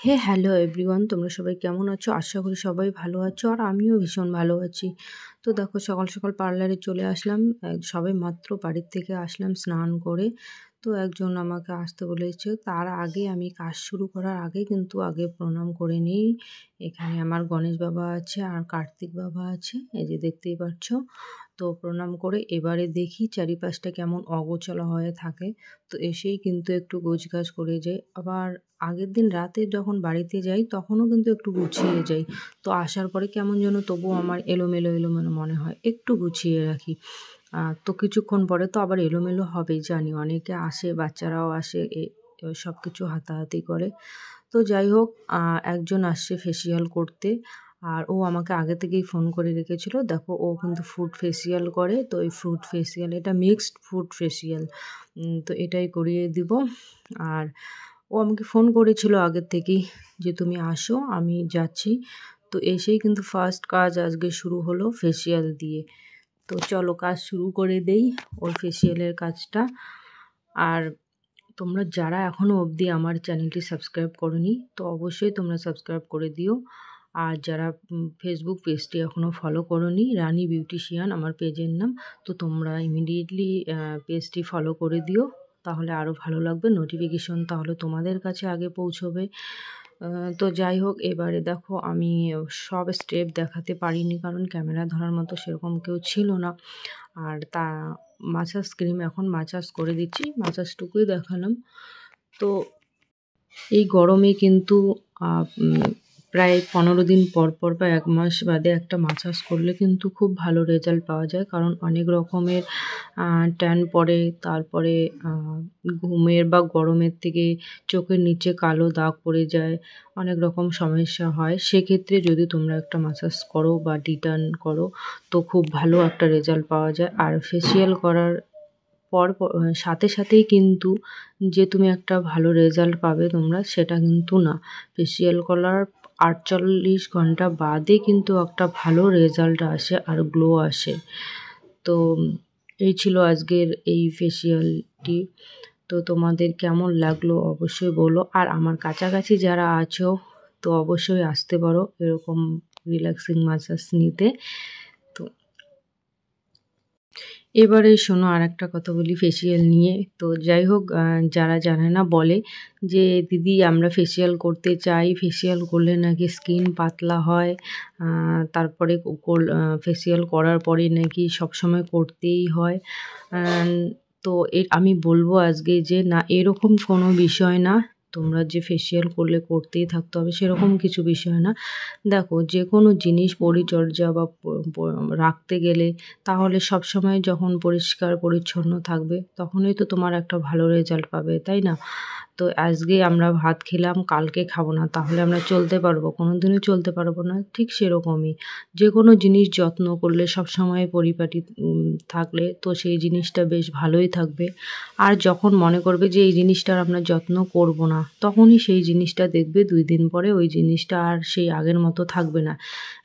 হে hello everyone, তোমরা সবাই কেমন আছো? আশা করি সবাই ভালো আছো আর আমিও ভীষণ ভালো আছি। তো দেখো, সকাল সকাল পার্লারে চলে আসলাম। সবে মাত্র বাড়ির থেকে আসলাম স্নান করে। তো একজন আমাকে আসতে বলেছে, তার আগে আমি কাজ শুরু করার আগে কিন্তু আগে প্রণাম করে নিই। এখানে আমার গণেশ বাবা আছে আর কার্তিক বাবা আছে, এই যে দেখতেই পাচ্ছ। তো প্রণাম করে এবারে দেখি চারিপাশটা কেমন অগোছালো হয়ে থাকে। তো এসেই কিন্তু একটু গোছগাছ করে যাই। আবার আগের দিন রাতে যখন বাড়িতে যাই তখনও কিন্তু একটু গুছিয়ে যাই। তো আসার পরে কেমন যেন তবুও আমার এলোমেলো এলোমেলো মনে হয়, একটু গুছিয়ে রাখি। তো কিছুক্ষণ পরে তো আবার এলোমেলো হবেই, জানি। অনেকে আসে, বাচ্চারাও আসে, সব কিছু হাতাহাতি করে। তো যাই হোক, একজন আসছে ফেসিয়াল করতে। আর ও আমাকে আগে থেকেই ফোন করে রেখেছিল। দেখো, ও কিন্তু ফুড ফেসিয়াল করে। তো এই ফুড ফেসিয়াল, এটা মিক্সড ফুড ফেসিয়াল। তো এটাই করিয়ে দিব। আর ও আমাকে ফোন করেছিল আগের থেকেই যে তুমি আসো, আমি যাচ্ছি। তো এসেই কিন্তু ফার্স্ট কাজ আজকে শুরু হলো ফেসিয়াল দিয়ে। তো চলো কাজ শুরু করে দেই, ওর ফেসিয়ালের কাজটা। আর তোমরা যারা এখনও অবধি আমার চ্যানেলটি সাবস্ক্রাইব করোনি, তো অবশ্যই তোমরা সাবস্ক্রাইব করে দিও। আর যারা ফেসবুক পেজটি এখনও ফলো করোনি, রানী বিউটিশিয়ান আমার পেজের নাম, তো তোমরা ইমিডিয়েটলি পেজটি ফলো করে দিও। তাহলে আরও ভালো লাগবে, নোটিফিকেশন তাহলে তোমাদের কাছে আগে পৌঁছবে। তো যাই হোক, এবারে দেখো, আমি সব স্টেপ দেখাতে পারিনি কারণ ক্যামেরা ধরার মতো সেরকম কেউ ছিল না। আর মাসাজ ক্রিম এখন মাসাজ করে দিচ্ছি, মাসাজটুকুই দেখালাম। তো এই গরমে কিন্তু প্রায় 15 দিন পর পর বা 1 মাস বাদে একটা মাসাজ করলে কিন্তু খুব ভালো রেজাল্ট পাওয়া যায়। কারণ অনেক রকমের ট্যান পড়ে, তারপরে ঘুমের বা গরমের থেকে চোখের নিচে কালো দাগ পড়ে যায়, অনেক রকম সমস্যা হয়। সেক্ষেত্রে যদি তোমরা একটা মাসাজ করো বা ডিটান করো, তো খুব ভালো একটা রেজাল্ট পাওয়া যায়। আর ফেসিয়াল করার সাথে সাথেই কিন্তু যে তুমি একটা ভালো রেজাল্ট পাবে তোমরা, সেটা কিন্তু না। ফেসিয়াল করার 48 ঘন্টা বাদে কিন্তু একটা ভালো রেজাল্ট আসে আর গ্লো আসে। তো এই ছিল আজকের এই ফেসিয়ালটি। তো তোমাদের কেমন লাগলো অবশ্যই বলো। আর আমার কাছাকাছি যারা আছো, তো অবশ্যই আসতে পারো এরকম রিল্যাক্সিং ম্যাসাজ নিতে। তো এবারে শোনো, আর একটা কথা বলি ফেসিয়াল নিয়ে। তো যাই হোক, যারা জানে না বলে যে দিদি আমরা ফেসিয়াল করতে চাই, ফেসিয়াল করলে নাকি স্কিন পাতলা হয়, তারপরে ফেসিয়াল করার পরে নাকি সবসময় করতেই হয়। তো আমি বলবো আজকে যে না, এরকম কোনো বিষয় না। তোমরা যে ফেসিয়াল করলে করতেই থাকতে হবে সেরকম কিছু বিষয় না। দেখো, যে কোনো জিনিস পরিচর্যা বা রাখতে গেলে তাহলে সবসময় যখন পরিষ্কার পরিচ্ছন্ন থাকবে তখনই তো তোমার একটা ভালো রেজাল্ট পাবে, তাই না? তো আজকে আমরা ভাত খেলাম, কালকে খাবো না, তাহলে আমরা চলতে পারবো? কোনোদিনও চলতে পারবো না। ঠিক সেরকমই যে কোনো জিনিস যত্ন করলে, সবসময় পরিপাটি থাকলে তো সেই জিনিসটা বেশ ভালোই থাকবে। আর যখন মনে করবে যে এই জিনিসটার আমরা যত্ন করব না, তখনই সেই জিনিসটা দেখবে 2 দিন পরে ওই জিনিসটা আর সেই আগের মতো থাকবে না,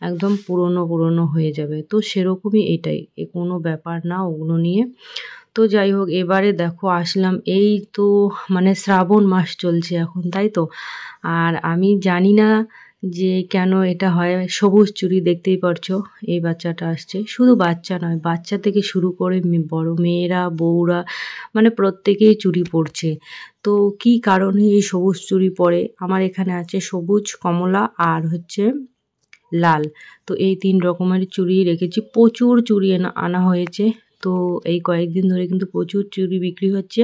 একদম পুরনো পুরনো হয়ে যাবে। তো সেরকমই এটাই, কোনো ব্যাপার না ওগুলো নিয়ে। তো যাই হোক, এবারে দেখো আসলাম, এই তো মানে শ্রাবণ মাস চলছে এখন, তাই তো। আর আমি জানি না যে কেন এটা হয়। সবুজ চুড়ি দেখতেই পারছো, এই বাচ্চাটা আসছে। শুধু বাচ্চা নয়, বাচ্চা থেকে শুরু করে বড় মেয়েরা, বউরা, মানে প্রত্যেকেই চুড়ি পরছে। তো কি কারণে এই সবুজ চুড়ি পরে? আমার এখানে আছে সবুজ, কমলা আর হচ্ছে লাল। তো এই 3 রকমের চুড়ি রেখেছি। প্রচুর চুড়ি আনা হয়েছে। তো এই কয়েকদিন ধরে কিন্তু প্রচুর চুড়ি বিক্রি হচ্ছে।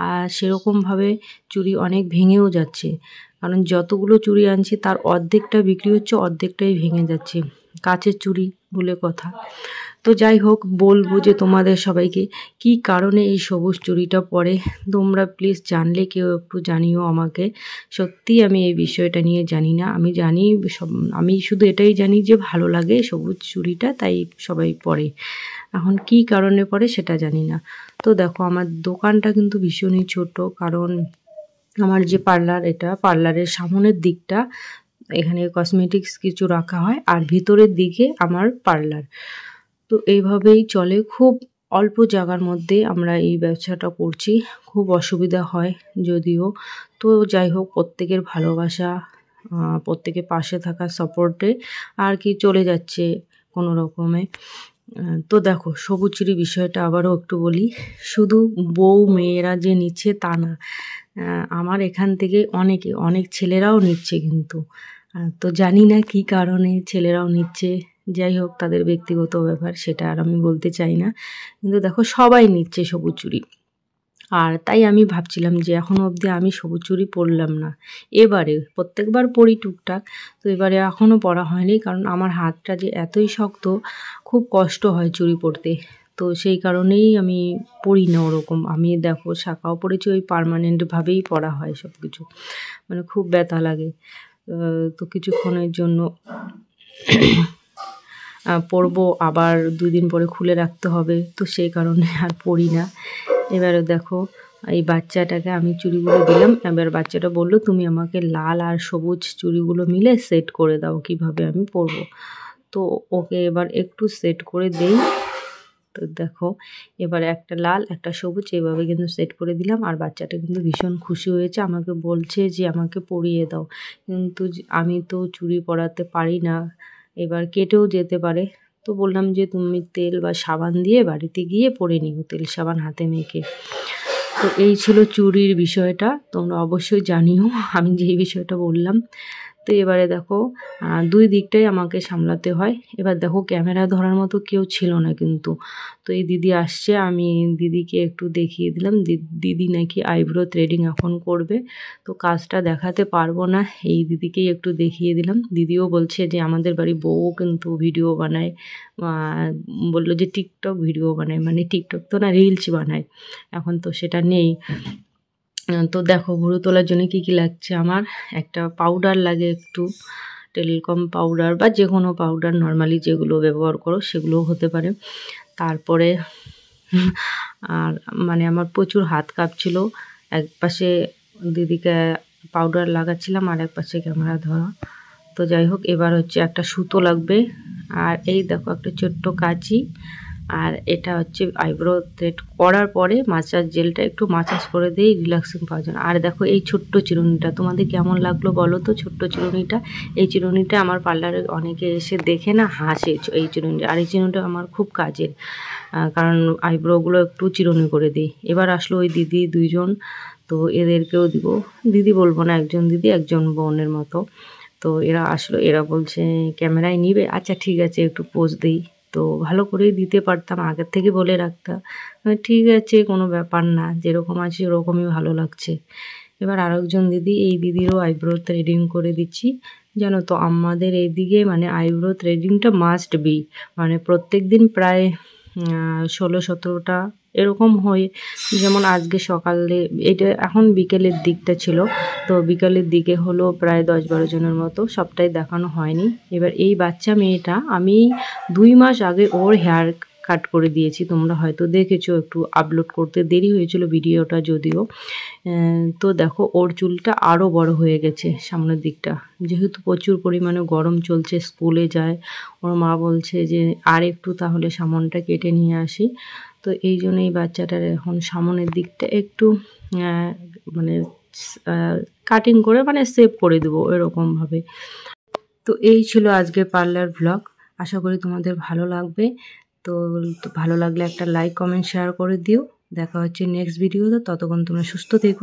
আর সেরকমভাবে চুড়ি অনেক ভেঙেও যাচ্ছে। কারণ যতগুলো চুড়ি আনছি তার অর্ধেকটা বিক্রি হচ্ছে, অর্ধেকটাই ভেঙে যাচ্ছে। কাচের চুড়ি বলে কথা। তো যাই হোক, বলবো যে তোমাদের সবাইকে কি কারণে এই সবুজ চুড়িটা পরে তোমরা প্লিজ জানলে কেউ একটু জানিও আমাকে। সত্যিই আমি এই বিষয়টা নিয়ে জানি না। আমি জানি আমি শুধু এটাই জানি যে ভালো লাগে সবুজ চুড়িটা, তাই সবাই পরে। এখন কি কারণে পরে সেটা জানি না। তো দেখো, আমার দোকানটা কিন্তু ভীষণই ছোট, কারণ আমার যে পার্লার, এটা পার্লারের সামনের দিকটা, এখানে কসমেটিক্স কিছু রাখা হয় আর ভিতরের দিকে আমার পার্লার। তো এইভাবেই চলে, খুব অল্প জায়গার মধ্যে আমরা এই ব্যবসাটা করছি। খুব অসুবিধা হয় যদিও। তো যাই হোক, প্রত্যেকের ভালোবাসা প্রত্যেকে পাশে থাকার সাপোর্টে আর কি চলে যাচ্ছে কোনো রকমে। তো দেখো সবুজ চুরি বিষয়টা আবারও একটু বলি, শুধু বউ মেয়েরা যে নিচ্ছে তা না, আমার এখান থেকে অনেক ছেলেরাও নিচ্ছে কিন্তু। তো জানি না কি কারণে ছেলেরাও নিচ্ছে, যাই হোক তাদের ব্যক্তিগত ব্যাপার, সেটা আর আমি বলতে চাই না। কিন্তু দেখো সবাই নিচ্ছে সবুজ চুড়ি, আর তাই আমি ভাবছিলাম যে এখনও অবধি আমি সবুজ চুড়ি পরলাম না। এবারে প্রত্যেকবার পরি টুকটাক, তো এবারে এখনও পরা হয়নি, কারণ আমার হাতটা যে এতই শক্ত, খুব কষ্ট হয় চুড়ি পরতে। তো সেই কারণেই আমি পরি না ওরকম। আমি দেখো শাখাও পরেছি, ওই পার্মানেন্টভাবেই পরা হয় সব কিছু, মানে খুব ব্যথা লাগে। তো কিছুক্ষণের জন্য পরবো, আবার 2 দিন পরে খুলে রাখতে হবে, তো সেই কারণে আর পরি না। এবারে দেখো এই বাচ্চাটাকে আমি চুড়িগুলো দিলাম, এবার বাচ্চাটা বলল তুমি আমাকে লাল আর সবুজ চুড়িগুলো মিলে সেট করে দাও কিভাবে আমি পরবো। তো ওকে এবার একটু সেট করে দেই। তো দেখো এবার একটা লাল একটা সবুজ এইভাবে কিন্তু সেট করে দিলাম, আর বাচ্চাটা কিন্তু ভীষণ খুশি হয়েছে, আমাকে বলছে যে আমাকে পরিয়ে দাও। কিন্তু আমি তো চুড়ি পরাতে পারি না, এবার কেটেও যেতে পারে। তো বললাম যে তুমি তেল বা সাবান দিয়ে বাড়িতে গিয়ে পরে নিও, তেল সাবান হাতে মেখে। তো এই ছিল চুড়ির বিষয়টা, তোমরা অবশ্যই জানিও আমি যেই বিষয়টা বললাম। তো এবারে দেখো 2 দিকটাই আমাকে সামলাতে হয়। এবার দেখো ক্যামেরা ধরার মতো কেউ ছিল না কিন্তু। তো এই দিদি আসছে, আমি দিদিকে একটু দেখিয়ে দিলাম। দিদি নাকি আইব্রো থ্রেডিং এখন করবে, তো কাজটা দেখাতে পারবো না, এই দিদিকেই একটু দেখিয়ে দিলাম। দিদিও বলছে যে আমাদের বাড়ি বউও কিন্তু ভিডিও বানায়, বললো যে টিকটক ভিডিও বানায়, মানে টিকটক তো না, রিলস বানায়, এখন তো সেটা নেই। তো দেখো ভুরু তোলার জন্য কি কি লাগছে আমার, একটা পাউডার লাগে, একটু টেলিকম পাউডার বা যে কোনো পাউডার নর্মালি যেগুলো ব্যবহার করো সেগুলোও হতে পারে। তারপরে আর মানে আমার প্রচুর হাত কাঁপছিল, এক পাশে দিদিকে পাউডার লাগাচ্ছিলাম আর এক পাশে ক্যামেরা ধরা। তো যাই হোক এবার হচ্ছে একটা সুতো লাগবে, আর এই দেখো একটা ছোট্ট কাঁচি, আর এটা হচ্ছে আইব্রো থ্রেড করার পরে মাসাজ জেলটা একটু মাসাজ করে দিই রিল্যাক্সিং পাওয়ার জন্য। আর দেখো এই ছোট্ট চিরুনিটা তোমাদের কেমন লাগলো বলো তো, ছোট্ট চিরুনিটা। এই চিরুনিটা আমার পার্লারে অনেকে এসে দেখে না হাসে এই চিরুনিটা, আর এই চিরুনিটা আমার খুব কাজের, কারণ আইব্রোগুলো একটু চিরুনি করে দিই। এবার আসলো ওই দিদি 2 জন, তো এদেরকেও দিব, দিদি বলবো না, একজন দিদি একজন বোনের মতো। তো এরা আসলো, এরা বলছে ক্যামেরায় নিবে, আচ্ছা ঠিক আছে একটু পোজ দিই। তো ভালো করেই দিতে পারতাম, আগের থেকে বলে রাখতাম, ঠিক আছে কোনো ব্যাপার না, যেরকম আছে ওরকমই ভালো লাগছে। এবার আরেকজন দিদি, এই দিদিরও আইব্রো থ্রেডিং করে দিচ্ছি। জানো তো আমাদের এইদিকে মানে আইব্রো থ্রেডিংটা মাস্ট বি, মানে প্রত্যেক দিন প্রায় 16-17টা এরকম হয়। যেমন আজকে সকালে, এটা এখন বিকেলের দিকটা ছিল, তো বিকালের দিকে হলো প্রায় 10-12 জনের মতো, সবটাই দেখানো হয়নি। এবার এই বাচ্চা মেয়েটা আমি 2 মাস আগে ওর হেয়ার কাট করে দিয়েছি, তোমরা হয়তো দেখেছো, একটু আপলোড করতে দেরি হয়েছিল ভিডিওটা যদিও। তো দেখো ওর চুলটা আরও বড় হয়ে গেছে সামনের দিকটা, যেহেতু প্রচুর পরিমাণে গরম চলছে, স্কুলে যায়, ওর মা বলছে যে আর একটু তাহলে সামনটা কেটে নিয়ে আসি। তো এই জন্য এই বাচ্চাটার এখন সামনের দিকটা একটু মানে কাটিং করে মানে সেভ করে দেবো এরকমভাবে। তো এই ছিল আজকে পার্লার ভ্লগ, আশা করি তোমাদের ভালো লাগবে। তো ভালো লাগলে একটা লাইক কমেন্ট শেয়ার করে দিও। দেখা হচ্ছে নেক্সট ভিডিওতে, ততক্ষণ তোমরা সুস্থ থেকো।